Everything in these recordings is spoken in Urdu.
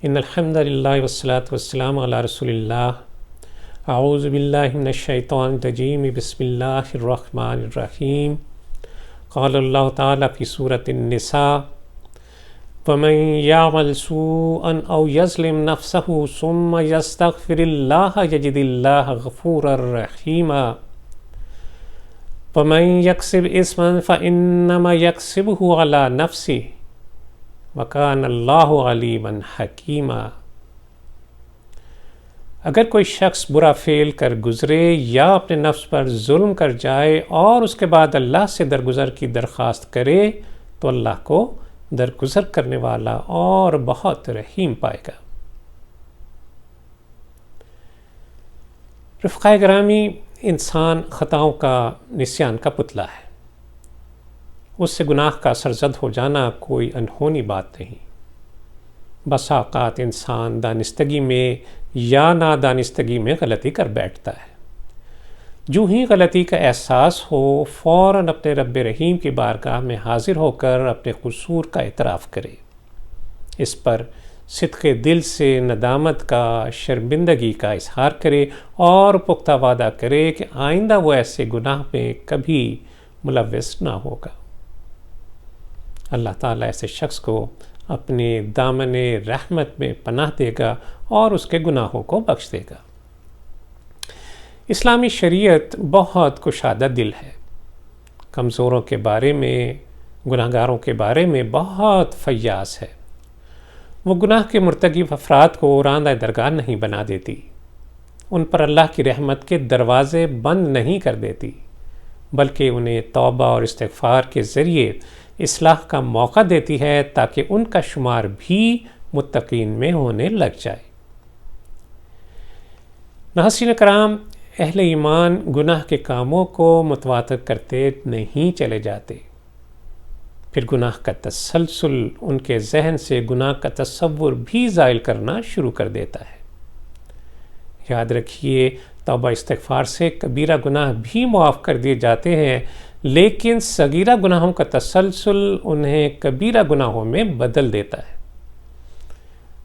ان الحمد للہ والصلاة والسلام علی رسول اللہ اعوذ باللہ من الشیطان الرجیم بسم اللہ الرحمن الرحیم قال اللہ تعالی فی سورۃ النساء ومن یعمل سوءا او یظلم نفسه ثم یستغفر اللہ یجد اللہ غفورا رحیما ومن یکسب اثما فانما یکسبہ علی نفسہ وَكَانَ اللَّهُ عَلِيمًا حَكِيمًا۔ اگر کوئی شخص برا فعل کر گزرے یا اپنے نفس پر ظلم کر جائے اور اس کے بعد اللہ سے درگزر کی درخواست کرے تو اللہ کو درگزر کرنے والا اور بہت رحیم پائے گا۔ رفقائے گرامی، انسان خطاؤں کا نسیان کا پتلا ہے۔ اس سے گناہ کا سرزد ہو جانا کوئی انہونی بات نہیں۔ بسا اوقات انسان دانستگی میں یا نادانستگی میں غلطی کر بیٹھتا ہے۔ جو ہی غلطی کا احساس ہو فوراً اپنے رب رحیم کی بارگاہ میں حاضر ہو کر اپنے قصور کا اعتراف کرے، اس پر صدق دل سے ندامت کا، شرمندگی کا اظہار کرے اور پختہ وعدہ کرے کہ آئندہ وہ ایسے گناہ میں کبھی ملوث نہ ہوگا۔ اللہ تعالیٰ ایسے شخص کو اپنے دامن رحمت میں پناہ دے گا اور اس کے گناہوں کو بخش دے گا۔ اسلامی شریعت بہت کشادہ دل ہے، کمزوروں کے بارے میں، گناہگاروں کے بارے میں بہت فیاض ہے۔ وہ گناہ کے مرتکب افراد کو راندہ درگاہ نہیں بنا دیتی، ان پر اللہ کی رحمت کے دروازے بند نہیں کر دیتی، بلکہ انہیں توبہ اور استغفار کے ذریعے اصلاح کا موقع دیتی ہے تاکہ ان کا شمار بھی متقین میں ہونے لگ جائے۔ ناظرین کرام، اہل ایمان گناہ کے کاموں کو متواتر کرتے نہیں چلے جاتے، پھر گناہ کا تسلسل ان کے ذہن سے گناہ کا تصور بھی زائل کرنا شروع کر دیتا ہے۔ یاد رکھیے، توبہ استغفار سے کبیرہ گناہ بھی معاف کر دیے جاتے ہیں، لیکن صغیرہ گناہوں کا تسلسل انہیں کبیرہ گناہوں میں بدل دیتا ہے۔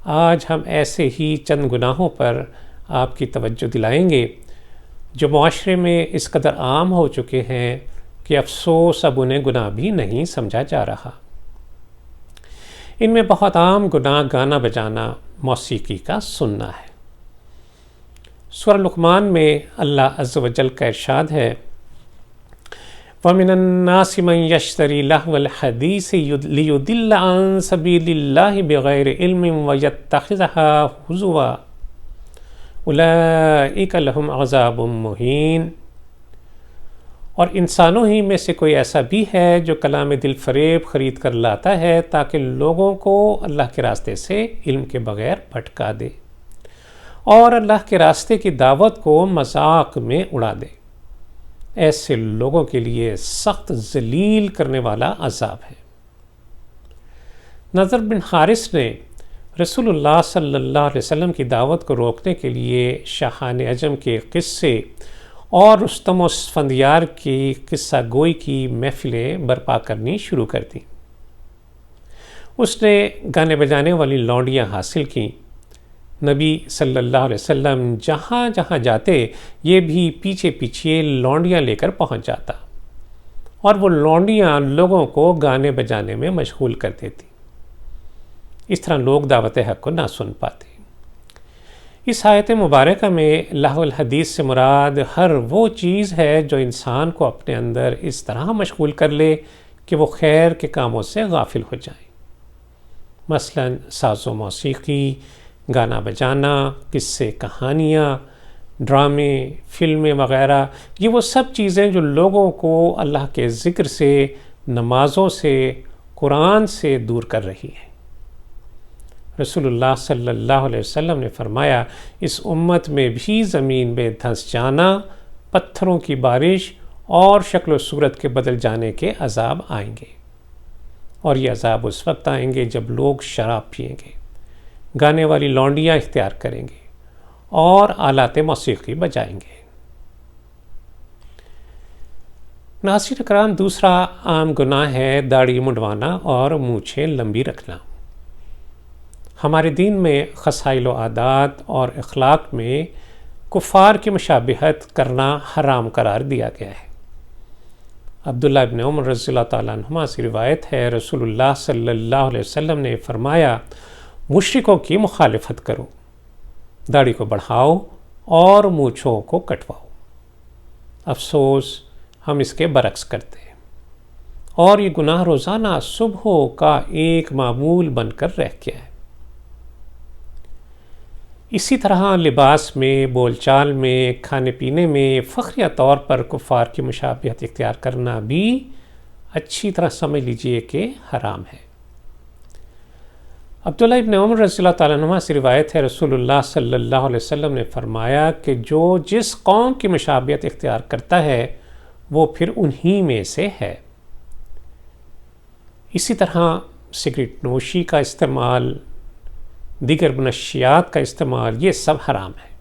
آج ہم ایسے ہی چند گناہوں پر آپ کی توجہ دلائیں گے جو معاشرے میں اس قدر عام ہو چکے ہیں کہ افسوس اب انہیں گناہ بھی نہیں سمجھا جا رہا۔ ان میں بہت عام گناہ گانا بجانا، موسیقی کا سننا ہے۔ سورہ لقمان میں اللہ عز و جل کا ارشاد ہے، وَمِنَ النَّاسِ مَن يَشْتَرِي لَهْوَ الْحَدِيثِ لِيُضِلَّ عَن سَبِيلِ اللَّهِ بِغَيْرِ عِلْمٍ وَيَتَّخِذَهَا هُزُوًا أُولَئِكَ لَهُمْ عَذَابٌ مُّهِينٌ۔ اور انسانوں ہی میں سے کوئی ایسا بھی ہے جو کلام دل فریب خرید کر لاتا ہے تاکہ لوگوں کو اللہ کے راستے سے علم کے بغیر بھٹکا دے اور اللہ کے راستے کی دعوت کو مذاق میں اڑا دے۔ ایسے لوگوں کے لیے سخت ذلیل کرنے والا عذاب ہے۔ نضر بن حارث نے رسول اللہ صلی اللہ علیہ وسلم کی دعوت کو روکنے کے لیے شاہان عجم کے قصے اور رستم و اسفندیار کی قصہ گوئی کی محفلیں برپا کرنی شروع کر دیں۔ اس نے گانے بجانے والی لونڈیاں حاصل کیں۔ نبی صلی اللہ علیہ وسلم جہاں جہاں جاتے یہ بھی پیچھے پیچھے لونڈیاں لے کر پہنچ جاتا اور وہ لونڈیاں لوگوں کو گانے بجانے میں مشغول کر دیتی۔ اس طرح لوگ دعوت حق کو نہ سن پاتے۔ اس آیت مبارکہ میں لہو الحدیث سے مراد ہر وہ چیز ہے جو انسان کو اپنے اندر اس طرح مشغول کر لے کہ وہ خیر کے کاموں سے غافل ہو جائیں، مثلا ساز و موسیقی، گانا بجانا، قصے کہانیاں، ڈرامے، فلمیں وغیرہ۔ یہ وہ سب چیزیں جو لوگوں کو اللہ کے ذکر سے، نمازوں سے، قرآن سے دور کر رہی ہیں۔ رسول اللہ صلی اللہ علیہ وسلم نے فرمایا، اس امت میں بھی زمین میں دھنس جانا، پتھروں کی بارش اور شکل و صورت کے بدل جانے کے عذاب آئیں گے، اور یہ عذاب اس وقت آئیں گے جب لوگ شراب پئیں گے، گانے والی لونڈیاں اختیار کریں گے اور آلات موسیقی بجائیں گے۔ ناظرین کرام، دوسرا عام گناہ ہے داڑھی منڈوانا اور مونچھیں لمبی رکھنا۔ ہمارے دین میں خصائل و عادات اور اخلاق میں کفار کی مشابہت کرنا حرام قرار دیا گیا ہے۔ عبداللہ ابن عمر رضی اللہ تعالیٰ عنہما سے روایت ہے، رسول اللہ صلی اللہ علیہ وسلم نے فرمایا، مشرکوں کی مخالفت کرو، داڑھی کو بڑھاؤ اور مونچھوں کو کٹواؤ۔ افسوس ہم اس کے برعکس کرتے ہیں، اور یہ گناہ روزانہ صبح کا ایک معمول بن کر رہ گیا ہے۔ اسی طرح لباس میں، بول چال میں، کھانے پینے میں فخریہ طور پر کفار کی مشابہت اختیار کرنا بھی اچھی طرح سمجھ لیجئے کہ حرام ہے۔ عبداللہ ابن عمر رضی اللہ تعالیٰ عنہ سے روایت ہے، رسول اللہ صلی اللہ علیہ وسلم نے فرمایا کہ جو جس قوم کی مشابہت اختیار کرتا ہے وہ پھر انہی میں سے ہے۔ اسی طرح سگریٹ نوشی کا استعمال، دیگر منشیات کا استعمال، یہ سب حرام ہے۔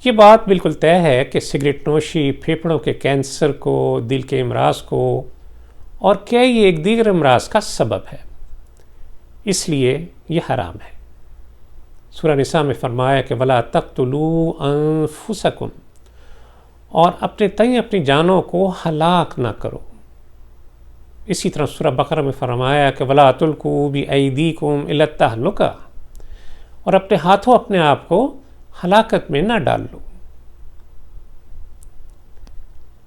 یہ بات بالکل طے ہے کہ سگریٹ نوشی پھیپھڑوں کے کینسر کو، دل کے امراض کو اور کئی ایک دیگر امراض کا سبب ہے، اس لیے یہ حرام ہے۔ سورہ نساء میں فرمایا کہ وَلَا تَقْتُلُوا أَنفُسَكُمْ، اور اپنے تئیں اپنی جانوں کو ہلاک نہ کرو۔ اسی طرح سورہ بقرہ میں فرمایا کہ وَلَا تُلْقُوا بِأَيْدِيكُمْ إِلَى التَّهْلُكَةِ، اور اپنے ہاتھوں اپنے آپ کو ہلاکت میں نہ ڈال لو۔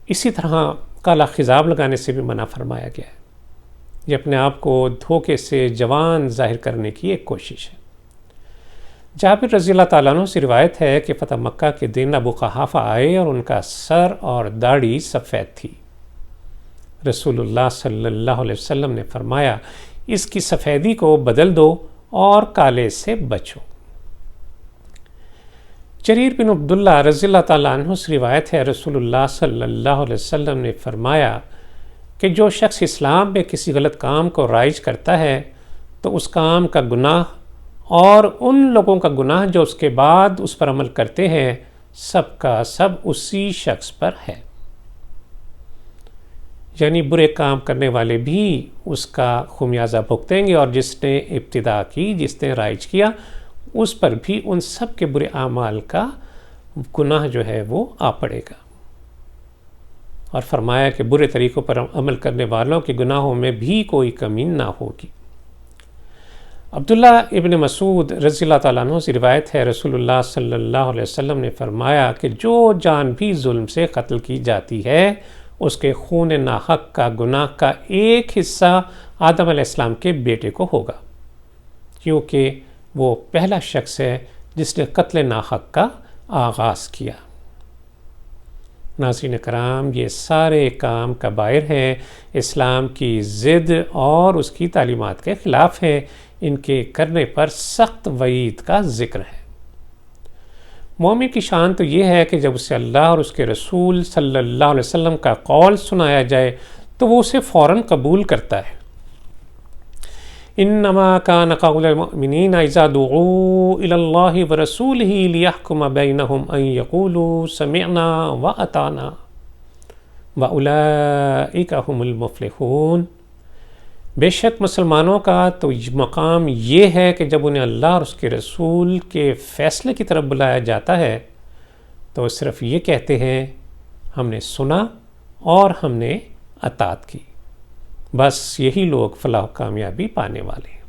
اسی طرح کالا خضاب لگانے سے بھی منع فرمایا گیا ہے، یہ اپنے آپ کو دھوکے سے جوان ظاہر کرنے کی ایک کوشش ہے۔ جابر رضی اللہ تعالیٰ عنہ سے روایت ہے کہ فتح مکہ کے دن ابو قحافہ آئے اور ان کا سر اور داڑھی سفید تھی۔ رسول اللہ صلی اللہ علیہ وسلم نے فرمایا، اس کی سفیدی کو بدل دو اور کالے سے بچو۔ جریر بن عبداللہ رضی اللہ تعالیٰ عنہ سے روایت ہے، رسول اللہ صلی اللہ علیہ وسلم نے فرمایا کہ جو شخص اسلام میں کسی غلط کام کو رائج کرتا ہے تو اس کام کا گناہ اور ان لوگوں کا گناہ جو اس کے بعد اس پر عمل کرتے ہیں، سب کا سب اسی شخص پر ہے۔ یعنی برے کام کرنے والے بھی اس کا خمیازہ بھگتیں گے، اور جس نے ابتدا کی، جس نے رائج کیا، اس پر بھی ان سب کے برے اعمال کا گناہ جو ہے وہ آ پڑے گا۔ اور فرمایا کہ برے طریقوں پر عمل کرنے والوں کے گناہوں میں بھی کوئی کمی نہ ہوگی۔ عبداللہ ابن مسعود رضی اللہ تعالیٰ عنہ سے روایت ہے، رسول اللہ صلی اللہ علیہ وسلم نے فرمایا کہ جو جان بھی ظلم سے قتل کی جاتی ہے، اس کے خون ناحق کا گناہ کا ایک حصہ آدم علیہ السلام کے بیٹے کو ہوگا، کیونکہ وہ پہلا شخص ہے جس نے قتل ناحق کا آغاز کیا۔ ناظرین کرام، یہ سارے کام کبائر ہیں، اسلام کی ضد اور اس کی تعلیمات کے خلاف ہیں، ان کے کرنے پر سخت وعید کا ذکر ہے۔ مومن کی شان تو یہ ہے کہ جب اسے اللہ اور اس کے رسول صلی اللہ علیہ وسلم کا قول سنایا جائے تو وہ اسے فوراً قبول کرتا ہے۔ انما کان قول المؤمنین اذا دعوا الی اللہ ورسولہ لیحکم بینہم ان یقولوا سمعنا واطعنا واولئک هم المفلحون۔ بے شک مسلمانوں کا تو مقام یہ ہے کہ جب انہیں اللہ اور اس کے رسول کے فیصلے کی طرف بلایا جاتا ہے تو وہ صرف یہ کہتے ہیں، ہم نے سنا اور ہم نے اطاعت کی۔ بس یہی لوگ فلاح و کامیابی پانے والے ہیں۔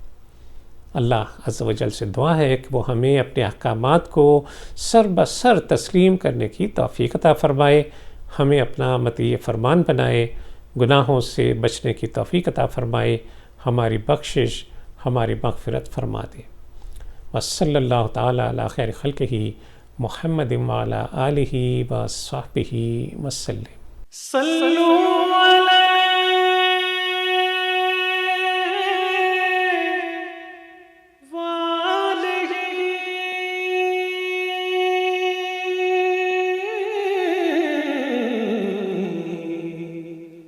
اللہ عز و جل سے دعا ہے کہ وہ ہمیں اپنے احکامات کو سر بسر تسلیم کرنے کی توفیق عطا فرمائے، ہمیں اپنا مطیع فرمان بنائے، گناہوں سے بچنے کی توفیق عطا فرمائے، ہماری بخشش، ہماری مغفرت فرما دے۔ وصلی اللہ تعالی علی خیر خلقہ محمد وعلی آلہ وصحبہ وسلم۔